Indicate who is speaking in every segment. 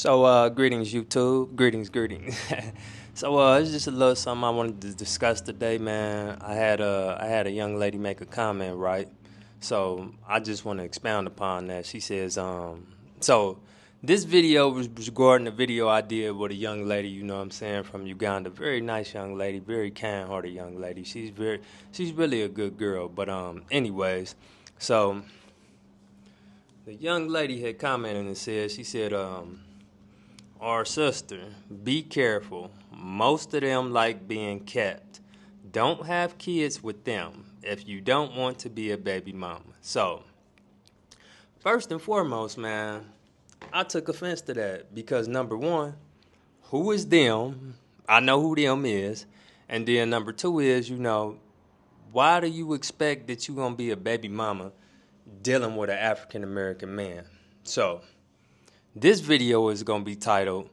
Speaker 1: Greetings YouTube, greetings. It's just a little something I wanted to discuss today, man. I had a young lady make a comment, right? So I just want to expound upon that. She says, so this video was regarding a video I did with a young lady, you know what I'm saying, from Uganda. Very nice young lady, very kind-hearted young lady. She's really a good girl. But anyways, so the young lady had commented and said, she said, our sister, be careful. Most of them like being kept. Don't have kids with them if you don't want to be a baby mama. So, first and foremost, man, I took offense to that because number one, who is them? I know who them is. And then number two is, why do you expect that you're going to be a baby mama dealing with an African American man? So, this video is going to be titled,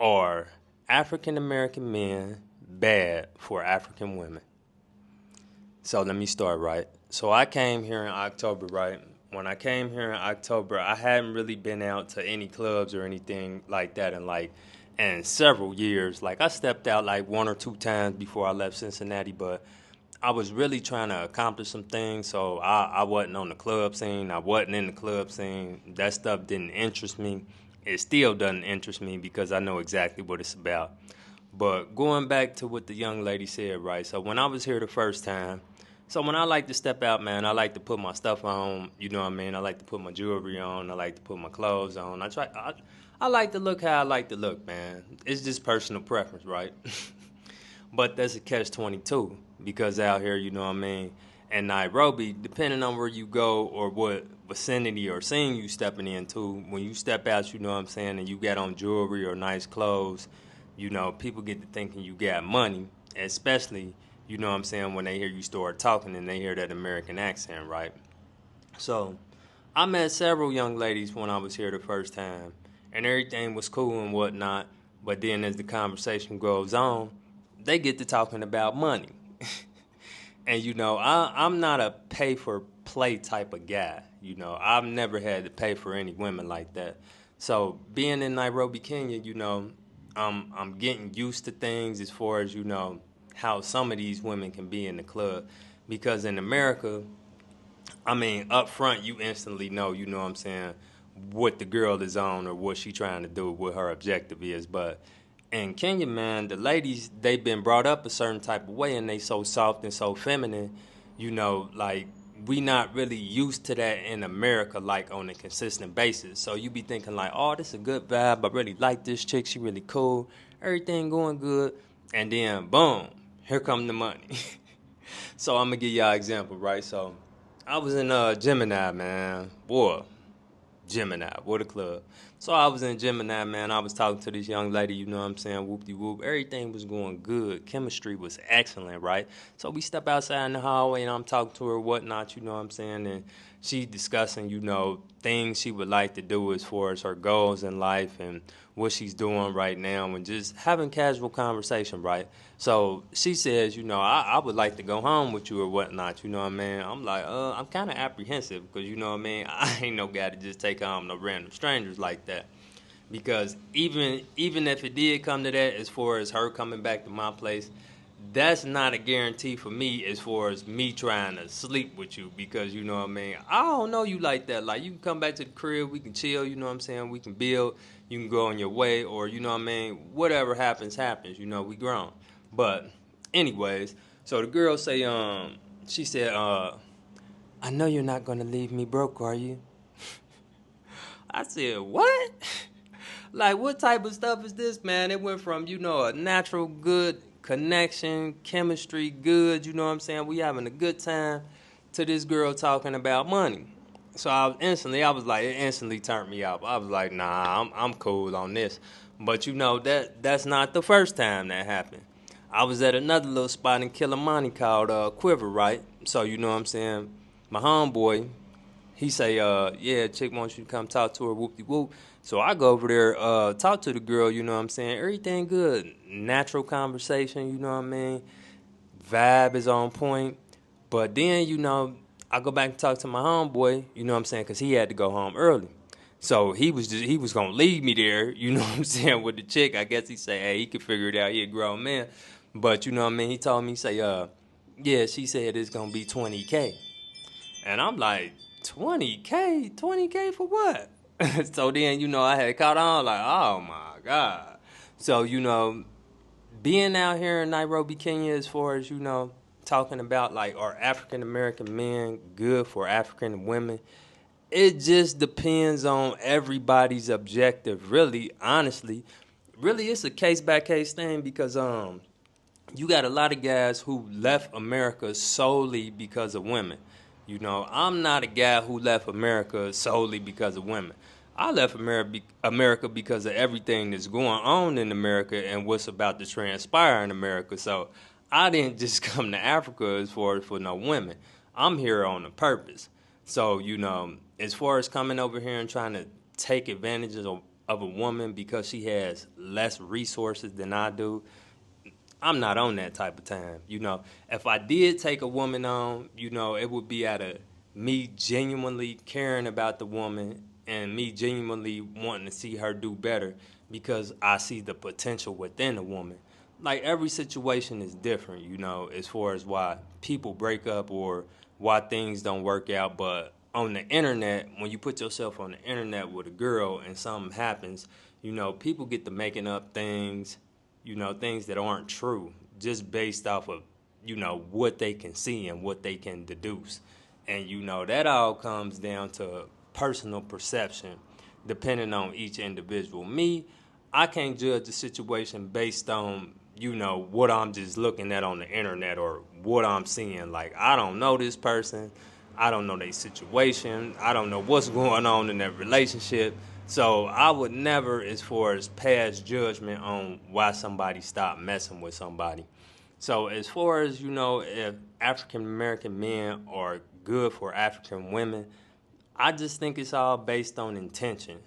Speaker 1: Are African American Men Bad for African Women? So let me start, right? So I came here in October, right? When I came here in October, I hadn't really been out to any clubs or anything like that in several years. Like I stepped out like one or two times before I left Cincinnati, but I was really trying to accomplish some things, so I wasn't on the club scene. I wasn't in the club scene. That stuff didn't interest me. It still doesn't interest me because I know exactly what it's about. But going back to what the young lady said, right? So when I was here the first time, so when I like to step out, man, I like to put my stuff on. You know what I mean? I like to put my jewelry on. I like to put my clothes on. I like to look how I like to look, man. It's just personal preference, right? But that's a catch-22 because out here, you know what I mean, in Nairobi, depending on where you go or what vicinity or scene you stepping into, when you step out, you know what I'm saying, and you got on jewelry or nice clothes, people get to thinking you got money, especially, you know what I'm saying, when they hear you start talking and they hear that American accent, right? So I met several young ladies when I was here the first time, and everything was cool and whatnot, but then as the conversation goes on, they get to talking about money. And, I'm not a pay for play type of guy. I've never had to pay for any women like that. So being in Nairobi, Kenya, I'm getting used to things as far as, how some of these women can be in the club. Because in America, I mean, up front, you instantly know, you know what I'm saying, what the girl is on or what she trying to do, what her objective is. But in Kenya, man, the ladies, they've been brought up a certain type of way and they so soft and so feminine, like we not really used to that in America, like on a consistent basis. So you be thinking like, oh, this is a good vibe. I really like this chick. She really cool. Everything going good. And then, boom, here come the money. So I'm going to give y'all an example, right? So I was in Gemini, man. Boy, Gemini, what a club. So I was in Gemini, man. I was talking to this young lady, you know what I'm saying, whoop-de-whoop. Everything was going good. Chemistry was excellent, right? So we step outside in the hallway, and I'm talking to her, whatnot, you know what I'm saying, and she discussing, things she would like to do as far as her goals in life and what she's doing right now and just having casual conversation, right? So she says, I would like to go home with you or whatnot, you know what I mean? I'm like, I'm kind of apprehensive because, you know what I mean? I ain't no guy to just take home no random strangers like that. Because even if it did come to that, as far as her coming back to my place, that's not a guarantee for me as far as me trying to sleep with you because, you know what I mean, I don't know you like that. Like, you can come back to the crib, we can chill, you know what I'm saying, we can build, you can go on your way, or, you know what I mean, whatever happens, we grown. But anyways, so the girl say, she said, I know you're not going to leave me broke, are you? I said, what? Like, what type of stuff is this, man? It went from, a natural good connection, chemistry good, you know what I'm saying? We having a good time to this girl talking about money. So I was like, it instantly turned me off. I was like, nah, I'm cool on this. But that's not the first time that happened. I was at another little spot in Kilimani called Quiver, right? So you know what I'm saying? My homeboy, he say, yeah, chick wants you to come talk to her, whoop-de-whoop. So I go over there, talk to the girl, you know what I'm saying? Everything good. Natural conversation, you know what I mean? Vibe is on point. But then, I go back and talk to my homeboy, you know what I'm saying? Because he had to go home early. So he was gonna leave me there, you know what I'm saying, with the chick. I guess he say, hey, he could figure it out. He a grown man. But you know what I mean? He told me, say, yeah, she said it's gonna be 20K. And I'm like, 20K? 20K for what? So then, I had caught on like, oh my God. So, being out here in Nairobi, Kenya, as far as, talking about like, are African American men good for African women? It just depends on everybody's objective, really, honestly. Really, it's a case by case thing because you got a lot of guys who left America solely because of women. I'm not a guy who left America solely because of women. I left America because of everything that's going on in America and what's about to transpire in America. So I didn't just come to Africa as far as for no women. I'm here on a purpose. So, as far as coming over here and trying to take advantage of a woman because she has less resources than I do, I'm not on that type of time. If I did take a woman on, it would be out of me genuinely caring about the woman and me genuinely wanting to see her do better because I see the potential within a woman. Like every situation is different, as far as why people break up or why things don't work out. But on the internet, when you put yourself on the internet with a girl and something happens, people get to making up things, things that aren't true, just based off of, what they can see and what they can deduce. And, that all comes down to personal perception, depending on each individual. Me, I can't judge the situation based on, what I'm just looking at on the internet or what I'm seeing. Like, I don't know this person. I don't know their situation. I don't know what's going on in that relationship. So I would never, as far as pass judgment on why somebody stopped messing with somebody. So as far as, if African American men are good for African women, I just think it's all based on intention.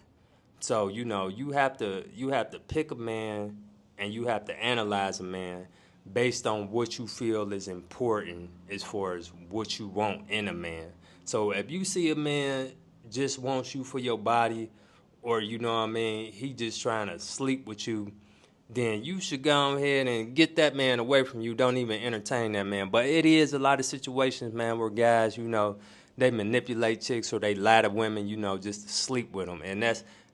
Speaker 1: So, you have to pick a man and you have to analyze a man based on what you feel is important as far as what you want in a man. So if you see a man just wants you for your body or he just trying to sleep with you, then you should go ahead and get that man away from you. Don't even entertain that man. But it is a lot of situations, man, where guys, they manipulate chicks or they lie to women, just to sleep with them. And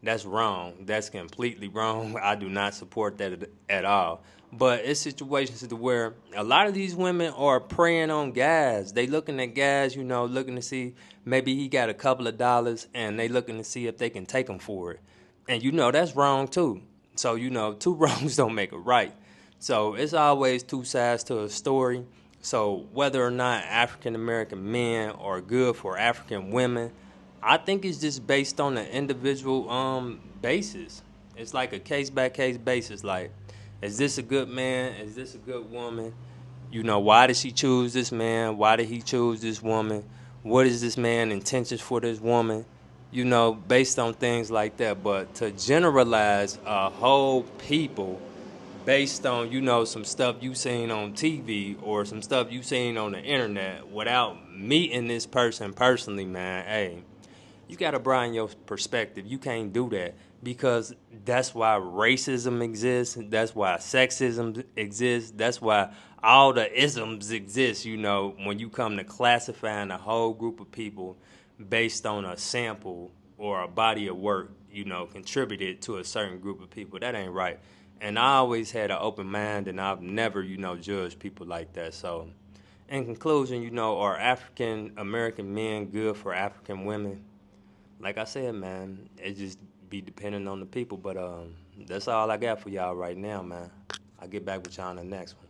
Speaker 1: that's wrong. That's completely wrong. I do not support that at all. But it's situations to where a lot of these women are preying on guys. They looking at guys, looking to see maybe he got a couple of dollars and they looking to see if they can take him for it. And that's wrong too. So, two wrongs don't make a right. So it's always two sides to a story. So whether or not African American men are good for African women, I think it's just based on an individual basis. It's like a case by case basis. Like, is this a good man? Is this a good woman? Why did she choose this man? Why did he choose this woman? What is this man intentions for this woman? Based on things like that. But to generalize a whole people based on, some stuff you seen on TV or some stuff you seen on the internet without meeting this person personally, man, hey, you got to broaden your perspective. You can't do that because that's why racism exists. That's why sexism exists. That's why all the isms exist, when you come to classifying a whole group of people based on a sample or a body of work, contributed to a certain group of people. That ain't right. And I always had an open mind and I've never, judged people like that. So in conclusion, are African American men good for African women? Like I said, man, it just be depending on the people. But that's all I got for y'all right now, man. I'll get back with y'all on the next one.